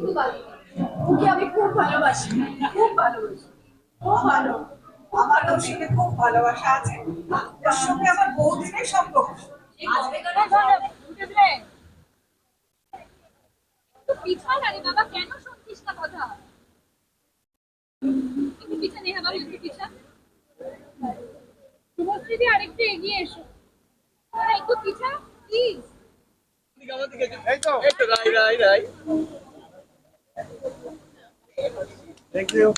ওকে আমি খুব ভালোবাসি, খুব ভালোবাসি, খুব ভালো। আমার ওর সঙ্গে খুব ভালোবাসা আছে। ওর সঙ্গে আমার বহুদিনের সম্পর্ক। পিছন আরে বাবা, কেন শুনছিস না কথা? একটু পিছনে হ্যাঁ বাবা, একটু পিছন। শুভশ্রী দি আরেকটু এগিয়ে এসো। একটু পিছন প্লিজ। এই তো রাই রাই রাই। Thank you.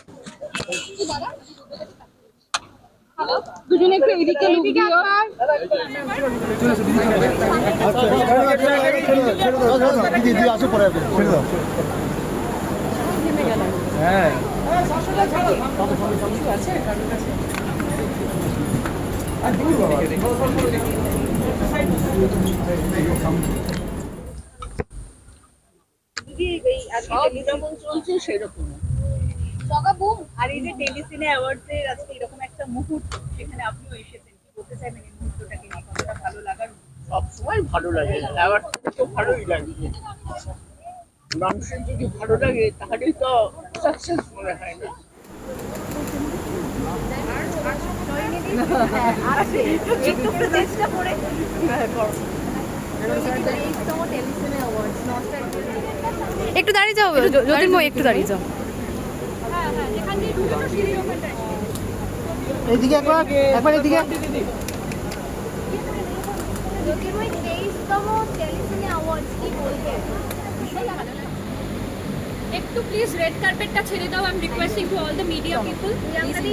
দুজনে একটু এদিকে লুক দিও। দিদি আসো পরে ছেড়ে দাও। হ্যাঁ যেমন চলছে সেরকম। আর এই যে টেলিসিনে অ্যাওয়ার্ডস এর আজকে এরকম একটা মুহূর্ত, সেখানে আপনিও এসেছেন, কি বলতে চাইবেন এই মুহূর্তটাকে নিয়ে? কতটা ভালো লাগার? সবসময় ভালো লাগে, অ্যাওয়ার্ড তো ভালোই লাগে। মানুষের যদি ভালো লাগে তাহলেই তো সাকসেস মনে হয় না। একটু চেষ্টা করে একটু দাঁড়িয়ে যাও জ্যোতির্ময়, একটু দাঁড়িয়ে যাও। হ্যাঁ হ্যাঁ, এখান দিয়ে ঢুকে তো সিঁড়ির ওখানটায়। এইদিকে একবার একবার এদিকে। জ্যোতির্ময় 23তম টেলিসিনে অ্যাওয়ার্ডস কি বলবেন? একটু প্লিজ রেড কার্পেটটা ছেড়ে দাও। I am requesting to all the media people. প্রিয়াঙ্কাদি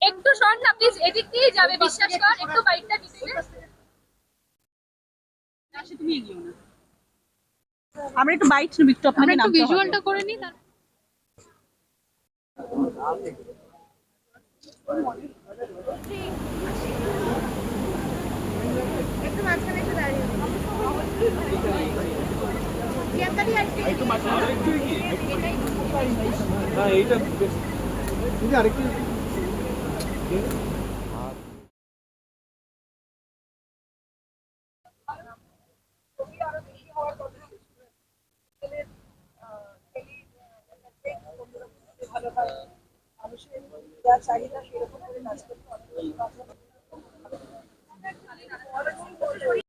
একটু শোন না প্লিজ, এদিক দিয়েই যাবে, বিশ্বাস কর। একটু বাইকটা নিতে দে। তুমি এগিয়েও না, আমরা একটু বাইট নেব, একটু আপনাকে একটু নামতে হবে। ভিজুয়ালটা করে নি তার। একটু মাঝখানে একটু দাঁড়িয়ে প্রিয়াঙ্কাদি একটু মাঝখানে একটু এগিয়ে। হ্যাঁ এইটা দিদি আরেকটু মানুষের যা চাহিদা সেরকম করে নাচ করতে